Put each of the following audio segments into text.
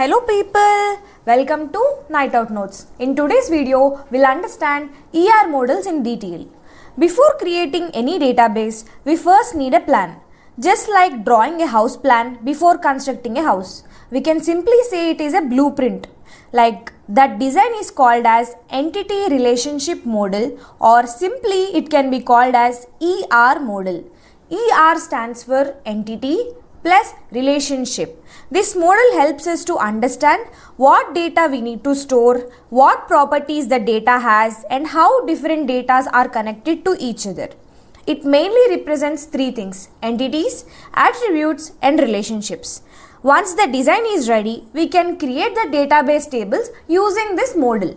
Hello people, welcome to Night Out Notes. In today's video, we'll understand ER models in detail. Before creating any database, we first need a plan. Just like drawing a house plan before constructing a house, we can simply say it is a blueprint. Like that design is called as Entity Relationship Model, or simply it can be called as ER model. ER stands for Entity plus Relationship. This model helps us to understand what data we need to store, what properties the data has, and how different data are connected to each other. It mainly represents three things: entities, attributes, and relationships. Once the design is ready, we can create the database tables using this model.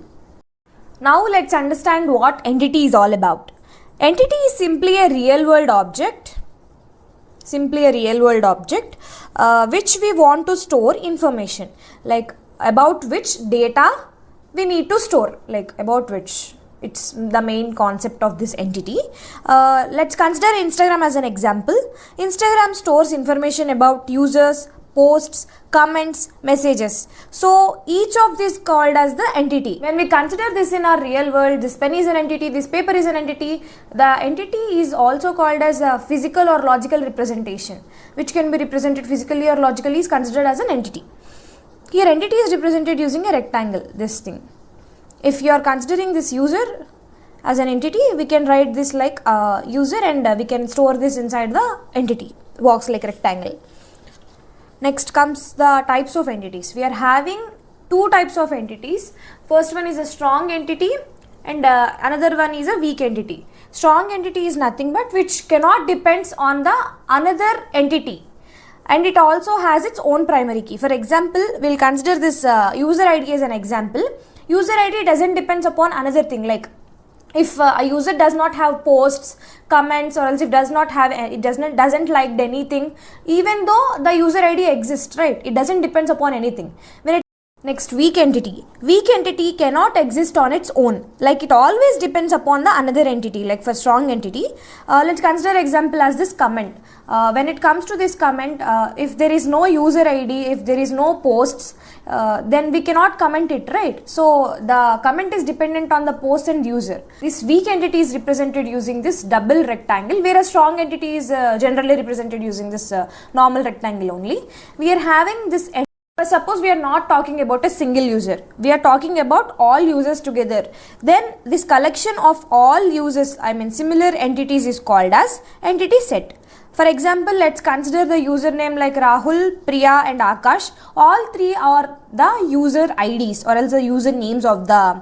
Now let's understand what entity is all about. Entity is simply a real world object. Which we want to store information, like about which data we need to store, like about which. It's the main concept of this entity. Let's consider Instagram as an example. Instagram stores information about users, posts, comments, messages. So each of these called as the entity. When we consider this in our real world, this pen is an entity, this paper is an entity. The entity is also called as a physical or logical representation, which can be represented physically or logically, is considered as an entity. Here entity is represented using a rectangle, this thing. If you are considering this user as an entity, we can write this like user, and we can store this inside the entity box like rectangle. Next comes the types of entities. We are having two types of entities. First one is a strong entity, and another one is a weak entity. Strong entity is nothing but which cannot depends on the another entity, and it also has its own primary key. For example, we'll consider this user ID as an example. User ID doesn't depends upon another thing, like if a user does not have posts, comments, or else if it doesn't like anything, even though the user ID exists, right? It doesn't depends upon anything. Next, weak entity. Weak entity cannot exist on its own. Like it always depends upon the another entity. Like for strong entity, let's consider example as this comment. When it comes to this comment, if there is no user ID, if there is no posts, then we cannot comment it, right? So the comment is dependent on the post and user. This weak entity is represented using this double rectangle, whereas strong entity is generally represented using this normal rectangle only. We are having this. Suppose we are not talking about a single user, we are talking about all users together. Then this collection of all users, similar entities, is called as entity set. For example, let's consider the username like Rahul, Priya, and Akash. All three are the user IDs, or else the user names of the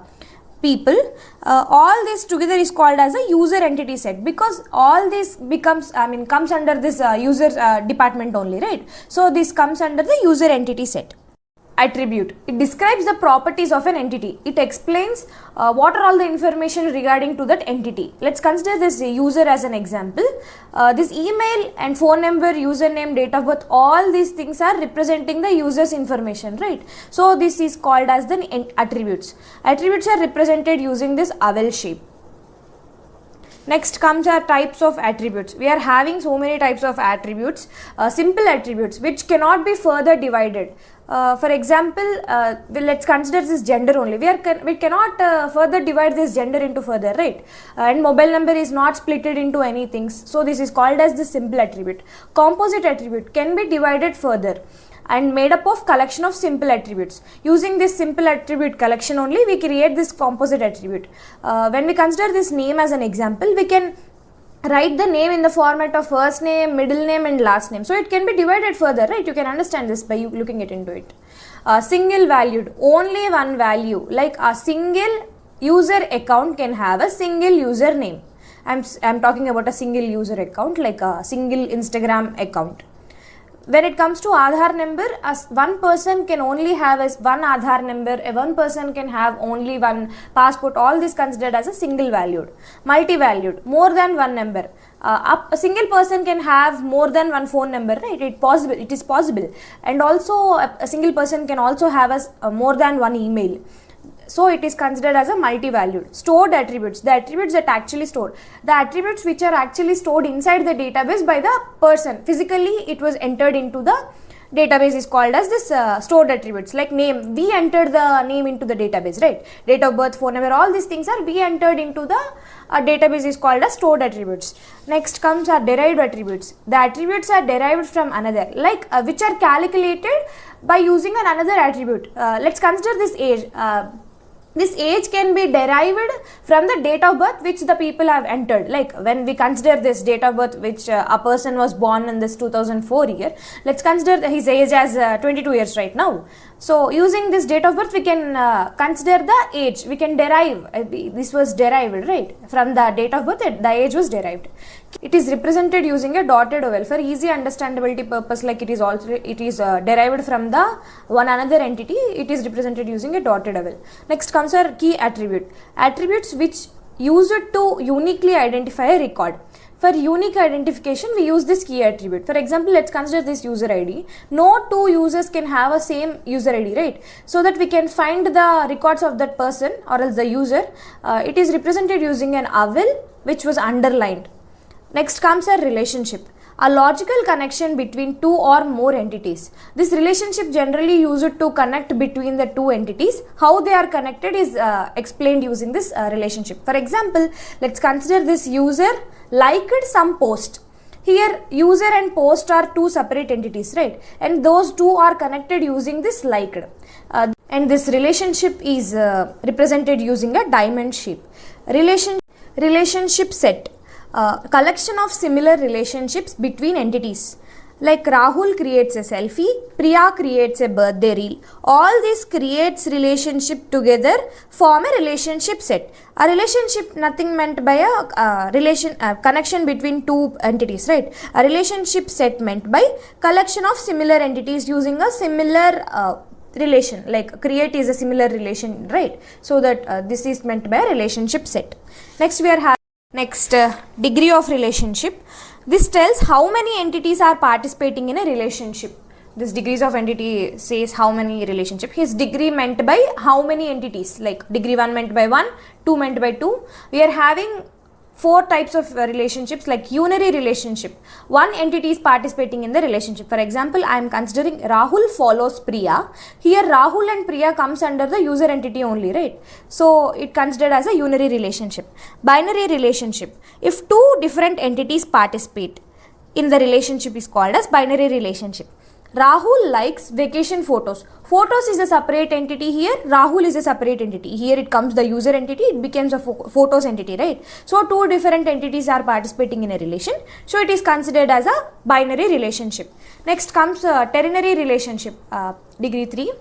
people. All this together is called as a user entity set, because all this comes under this user department only, right? So this comes under the user entity set. Attribute. It describes the properties of an entity. It explains what are all the information regarding to that entity. Let's consider this user as an example. This email and phone number, username, date of birth, all these things are representing the user's information, right? So this is called as the attributes. Attributes are represented using this oval shape. Next comes our types of attributes. We are having so many types of attributes. Simple attributes which cannot be further divided. For example, let's consider this gender only. We cannot further divide this gender into further, right? And mobile number is not splitted into anything. So this is called as the simple attribute. Composite attribute can be divided further and made up of collection of simple attributes. Using this simple attribute collection only, we create this composite attribute. When we consider this name as an example, we can write the name in the format of first name, middle name, and last name. So it can be divided further, right? You can understand this by looking into it. Single valued, only one value. Like a single user account can have a single user name. I'm talking about a single user account, like a single Instagram account. When it comes to Aadhaar number, one person can only have one Aadhaar number, one person can have only one passport. All this considered as a single valued. Multi-valued, more than one number. A single person can have more than one phone number, right? It is possible. And also a single person can also have more than one email. So it is considered as a multi-valued. Stored attributes, the attributes that actually stored. The attributes which are actually stored inside the database by the person. Physically it was entered into the database is called as this stored attributes. Like name, we entered the name into the database, right? Date of birth, phone number, all these things are we entered into the database is called as stored attributes. Next comes our derived attributes. The attributes are derived from another, like which are calculated by using another attribute. Let's consider this age. This age can be derived from the date of birth which the people have entered. Like when we consider this date of birth which a person was born in this 2004 year, let's consider his age as 22 years right now. So using this date of birth we can consider the age, we can derive, this was derived, right? From the date of birth the age was derived. It is represented using a dotted oval for easy understandability purpose, like it is derived from the one another entity, it is represented using a dotted oval. Next comes our key attribute. Attributes which use it to uniquely identify a record. For unique identification, we use this key attribute. For example, let's consider this user ID. No two users can have a same user ID, right? So that we can find the records of that person or else the user. It is represented using an oval which was underlined. Next comes a relationship. A logical connection between two or more entities. This relationship generally used to connect between the two entities. How they are connected is explained using this relationship. For example, let's consider this user liked some post. Here user and post are two separate entities, right? And those two are connected using this liked. And this relationship is represented using a diamond shape. Relationship set. Collection of similar relationships between entities. Like Rahul creates a selfie, Priya creates a birthday reel. All this creates relationship together, form a relationship set. A relationship nothing meant by a connection between two entities, right? A relationship set meant by collection of similar entities using a similar relation, like create is a similar relation, right? So that this is meant by a relationship set. Next we are having degree of relationship. This tells how many entities are participating in a relationship. This degrees of entity says how many relationship. His degree meant by how many entities, like degree 1 meant by 1, 2 meant by 2. We are having 4 types of relationships, like unary relationship. One entity is participating in the relationship. For example, I am considering Rahul follows Priya. Here Rahul and Priya comes under the user entity only, right? So it considered as a unary relationship. Binary relationship. If two different entities participate in the relationship is called as binary relationship. Rahul likes vacation photos. Photos is a separate entity here. Rahul is a separate entity. Here it comes the user entity. It becomes a photos entity, right? So two different entities are participating in a relation. So it is considered as a binary relationship. Next comes ternary relationship. Degree 3.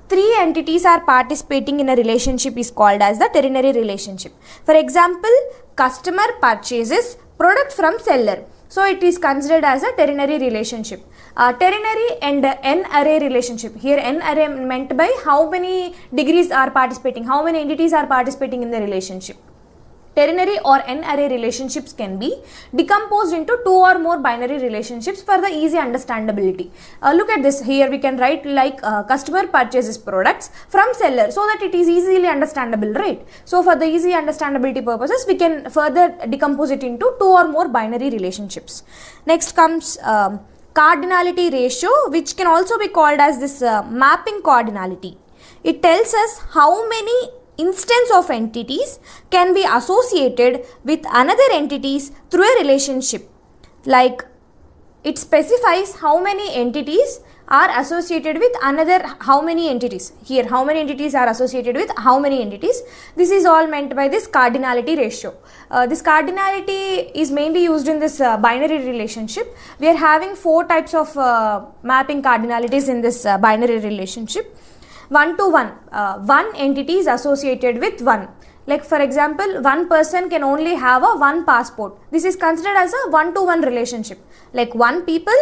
3 entities are participating in a relationship is called as the ternary relationship. For example, customer purchases product from seller. So it is considered as a ternary relationship. Ternary and n-array relationship. Here n-array meant by how many degrees are participating, how many entities are participating in the relationship. Ternary or n-array relationships can be decomposed into 2 or more binary relationships for the easy understandability. Look at this. Here we can write like customer purchases products from seller so that it is easily understandable, right? So for the easy understandability purposes, we can further decompose it into 2 or more binary relationships. Next comes cardinality ratio, which can also be called as this mapping cardinality. It tells us how many instance of entities can be associated with another entities through a relationship. Like it specifies how many entities are associated with another, how many entities. Here how many entities are associated with how many entities. This is all meant by this cardinality ratio. This cardinality is mainly used in this binary relationship. We are having 4 types of mapping cardinalities in this binary relationship. 1 to 1. One entity is associated with 1. Like for example, one person can only have a 1 passport. This is considered as a 1 to 1 relationship. Like 1 people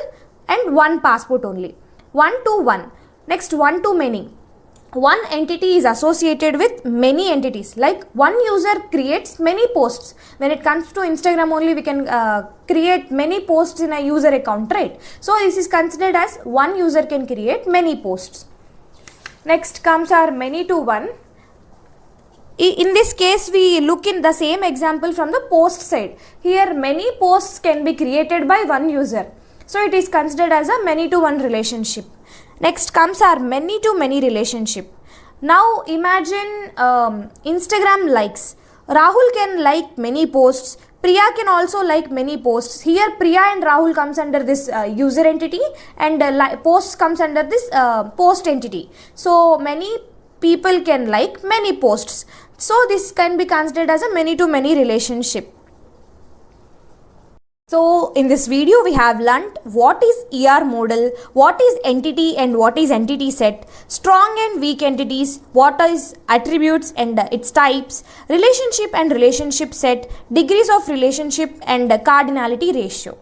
and 1 passport only. 1 to 1. Next, 1 to many. One entity is associated with many entities. Like one user creates many posts. When it comes to Instagram only, we can create many posts in a user account, right? So this is considered as one user can create many posts. Next comes our many to 1. In this case, we look in the same example from the post side. Here many posts can be created by one user. So it is considered as a many to 1 relationship. Next comes our many-to-many relationship. Now imagine Instagram likes. Rahul can like many posts. Priya can also like many posts. Here Priya and Rahul comes under this user entity, and posts comes under this post entity. So many people can like many posts. So this can be considered as a many-to-many relationship. So in this video we have learnt what is ER model, what is entity and what is entity set, strong and weak entities, what is attributes and its types, relationship and relationship set, degrees of relationship and cardinality ratio.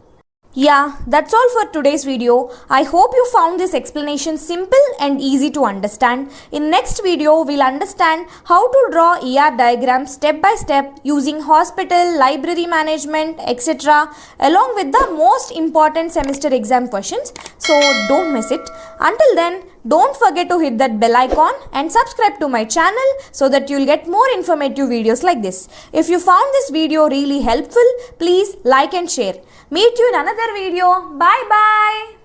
Yeah, that's all for today's video. I hope you found this explanation simple and easy to understand. In next video, we'll understand how to draw ER diagrams step by step using hospital, library management, etc. along with the most important semester exam questions. So don't miss it. Until then, don't forget to hit that bell icon and subscribe to my channel so that you'll get more informative videos like this. If you found this video really helpful, please like and share. Meet you in another video. Bye bye.